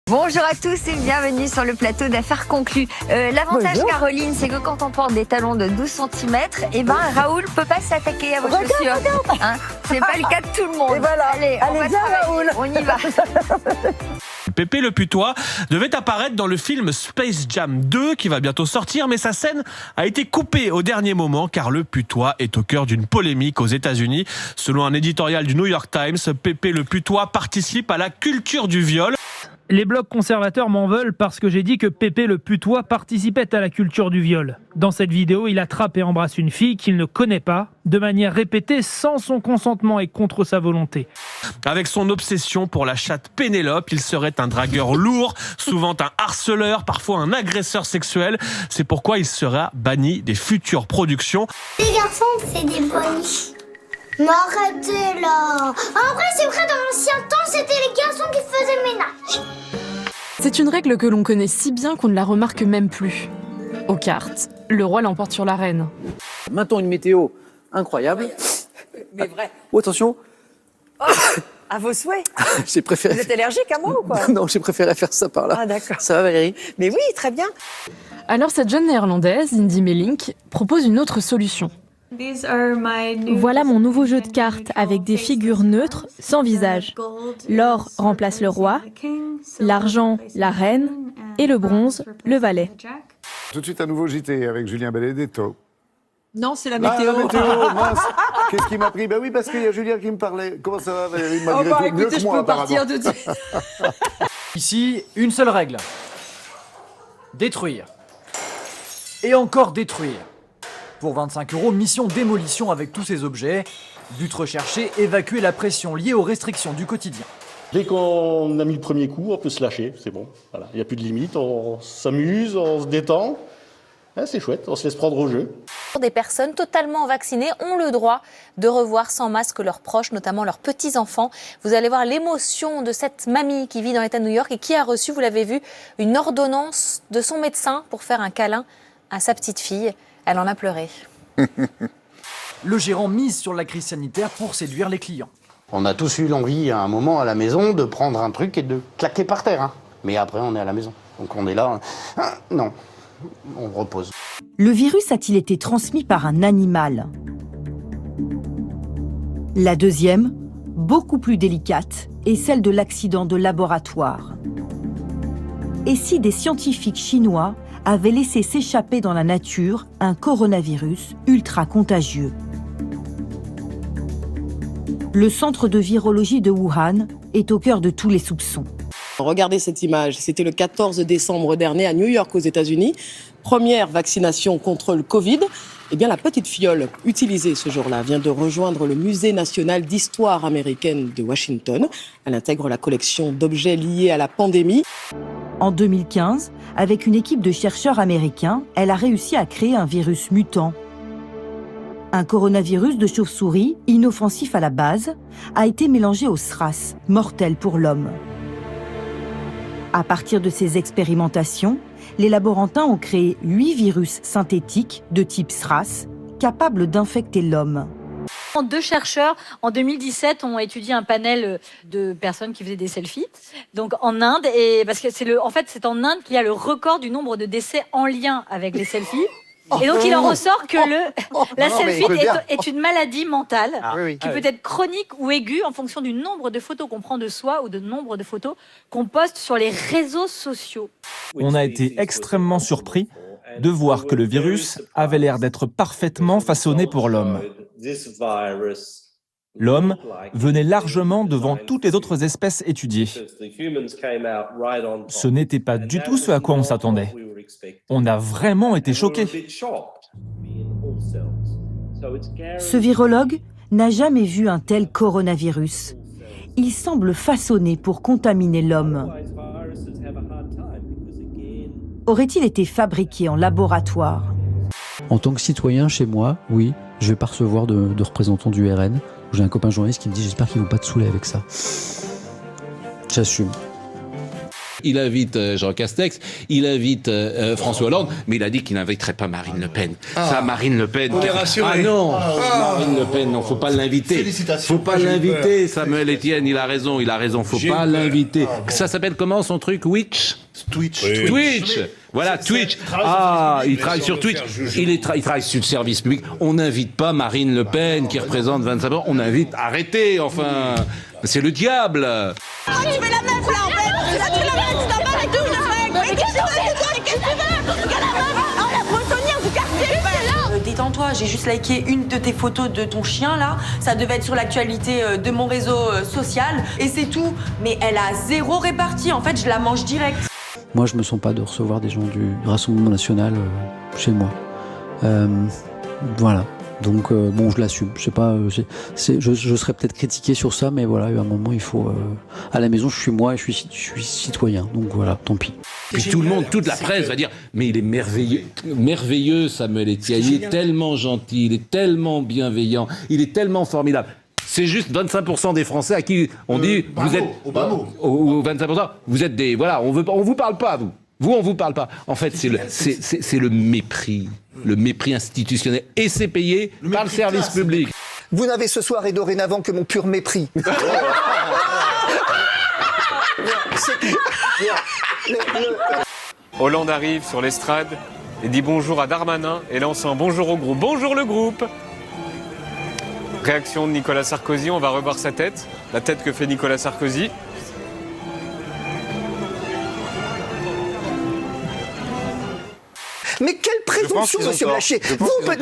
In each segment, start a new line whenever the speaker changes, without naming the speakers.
Bonjour à tous et bienvenue sur le plateau d'Affaires conclues. L'avantage, bonjour Caroline, c'est que quand on porte des talons de 12 cm, Raoul peut pas s'attaquer à vos chaussures. Hein, c'est pas le cas de tout le monde. Et voilà. Allez viens Raoul, on y va.
Pépé Le Putois devait apparaître dans le film Space Jam 2 qui va bientôt sortir, mais sa scène a été coupée au dernier moment car Le Putois est au cœur d'une polémique aux États-Unis. Selon un éditorial du New York Times, Pépé Le Putois participe à la culture du viol.
Les blogs conservateurs m'en veulent parce que j'ai dit que Pépé Le Putois participait à la culture du viol. Dans cette vidéo, il attrape et embrasse une fille qu'il ne connaît pas, de manière répétée, sans son consentement et contre sa volonté.
Avec son obsession pour la chatte Pénélope, il serait un dragueur lourd, souvent un harceleur, parfois un agresseur sexuel. C'est pourquoi il sera banni des futures productions.
Les garçons, c'est des bonnies. Mais arrêtez là. En vrai, c'est vrai, dans l'ancien temps, c'était les garçons qui faisaient le ménage.
C'est une règle que l'on connaît si bien qu'on ne la remarque même plus. Aux cartes, le roi l'emporte sur la reine.
Maintenant, une météo incroyable.
Mais vrai.
Oh, attention.
À vos souhaits.
J'ai préféré...
Vous êtes allergique à moi ou quoi?
Non, j'ai préféré faire ça par là.
Ah d'accord.
Ça va Valérie?
Mais oui, très bien.
Alors cette jeune néerlandaise, Indy Melink, propose une autre solution.
Voilà mon nouveau jeu de cartes avec des figures neutres sans visage. L'or remplace le roi, l'argent la reine et le bronze le valet.
Tout de suite un nouveau JT avec Julien Benedetto.
Non, c'est la météo.
La météo, mince. Qu'est-ce qui m'a pris? Ben oui, parce qu'il y a Julien qui me parlait. Comment ça va Valérie? Malgré tout, mieux que
je
moi,
peux partir
apparemment.
tout de suite.
Ici, une seule règle. Détruire. Et encore détruire. Pour 25 €, mission démolition avec tous ces objets. But recherché, évacuer la pression liée aux restrictions du quotidien.
Dès qu'on a mis le premier coup, on peut se lâcher, c'est bon. Voilà. Il n'y a plus de limite, on s'amuse, on se détend. Ah, c'est chouette, on se laisse prendre au jeu.
Des personnes totalement vaccinées ont le droit de revoir sans masque leurs proches, notamment leurs petits-enfants. Vous allez voir l'émotion de cette mamie qui vit dans l'État de New York et qui a reçu, vous l'avez vu, une ordonnance de son médecin pour faire un câlin à sa petite fille. Elle en a pleuré.
Le gérant mise sur la crise sanitaire pour séduire les clients.
On a tous eu l'envie à un moment à la maison de prendre un truc et de claquer par terre. Hein. Mais après, on est à la maison. Donc on est là. Non, on repose.
Le virus a-t-il été transmis par un animal? La deuxième, beaucoup plus délicate, est celle de l'accident de laboratoire. Et si des scientifiques chinois avaient laissé s'échapper dans la nature un coronavirus ultra contagieux? Le centre de virologie de Wuhan est au cœur de tous les soupçons.
Regardez cette image, c'était le 14 décembre dernier à New York aux États-Unis. Première vaccination contre le Covid. Eh bien, la petite fiole utilisée ce jour-là vient de rejoindre le Musée national d'histoire américaine de Washington. Elle intègre la collection d'objets liés à la pandémie.
En 2015, avec une équipe de chercheurs américains, elle a réussi à créer un virus mutant. Un coronavirus de chauve-souris, inoffensif à la base, a été mélangé au SRAS, mortel pour l'homme. À partir de ces expérimentations, les laborantins ont créé 8 virus synthétiques de type SRAS, capables d'infecter l'homme.
Deux chercheurs, en 2017, ont étudié un panel de personnes qui faisaient des selfies, donc en Inde, et parce que c'est en Inde qu'il y a le record du nombre de décès en lien avec les selfies. Et donc il en ressort que la selfie est une maladie mentale qui peut être chronique ou aiguë en fonction du nombre de photos qu'on prend de soi ou du nombre de photos qu'on poste sur les réseaux sociaux.
On a été extrêmement surpris de voir que le virus avait l'air d'être parfaitement façonné pour l'homme. L'homme venait largement devant toutes les autres espèces étudiées. Ce n'était pas du tout ce à quoi on s'attendait. On a vraiment été choqués.
Ce virologue n'a jamais vu un tel coronavirus. Il semble façonné pour contaminer l'homme. Aurait-il été fabriqué en laboratoire?
En tant que citoyen, chez moi, oui, je vais pas recevoir de représentants du RN. J'ai un copain journaliste qui me dit « J'espère qu'ils vont pas te saouler avec ça. » J'assume.
Il invite Jean Castex, il invite François Hollande, mais il a dit qu'il n'inviterait pas Marine Le Pen. Ça, Marine Le Pen...
On est rassurés.
Ah non, Marine Le Pen, non, faut pas l'inviter.
Félicitations.
Faut pas l'inviter, Samuel Etienne, il a raison, faut pas l'inviter. Ça s'appelle comment son truc, Twitch. Voilà, Twitch. Il travaille sur Twitch. Il travaille sur le service public. On n'invite pas Marine Le Pen, qui représente 25%. On invite, arrêtez, enfin. C'est le diable.
Tu fais la meuf là en fait. Tu la meuf, tu t'en bats et tout, le mec. Mais qu'est-ce que tu veux? Regarde la meuf. Oh, la poissonnière du quartier.
Détends-toi, j'ai juste liké une de tes photos de ton chien là. Ça devait être sur l'actualité de mon réseau social. Et c'est tout. Mais elle a zéro répartie. En fait, je la mange direct.
Moi, je me sens pas de recevoir des gens du Rassemblement National chez moi. Voilà. Donc, bon, je l'assume. Je sais pas, je serais peut-être critiqué sur ça, mais voilà, à un moment, il faut... à la maison, je suis moi et je suis citoyen. Donc voilà, tant pis.
Puis tout le monde, toute la presse va dire « Mais il est merveilleux Samuel Etienne, il est tellement gentil, il est tellement bienveillant, il est tellement formidable. » C'est juste 25% des Français à qui on dit « Vous êtes... » Au 25%, vous êtes des... Voilà, on vous parle pas, vous. Vous, on vous parle pas. En fait, c'est le mépris. Le mépris institutionnel. Et c'est payé par le service public.
Vous n'avez ce soir et dorénavant que mon pur mépris.
Hollande arrive sur l'estrade et dit bonjour à Darmanin et lance un bonjour au groupe. Bonjour le groupe. Réaction de Nicolas Sarkozy, on va revoir sa tête. La tête que fait Nicolas Sarkozy.
Mais quelle présomption, monsieur Blachier.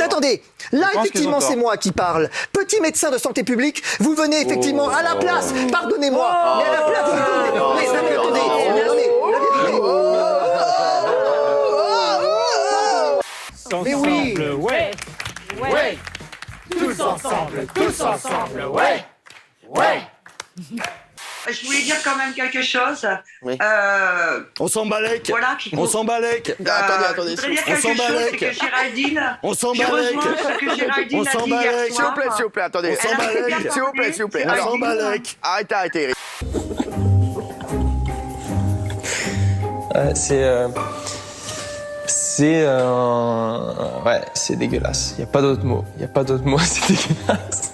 Attendez, là, effectivement, c'est moi qui parle. Petit médecin de santé publique, vous venez effectivement à la place, pardonnez-moi, mais à la place, mais attendez, mais oui.
Ouais. Tous ensemble, ouais.
Je voulais dire quand même quelque chose.
Oui. On s'en balèque.
Voilà,
on s'en balèque.
Attendez. Je voudrais dire quelque chose, c'est que Géraldine...
On s'en balèque.
Ce que Géraldine a dit hier soir.
S'il vous plaît, attendez.
On s'en balèque.
S'il vous plaît. On s'en balèque. Arrêtez.
C'est dégueulasse. Il n'y a pas d'autre mot. C'est dégueulasse.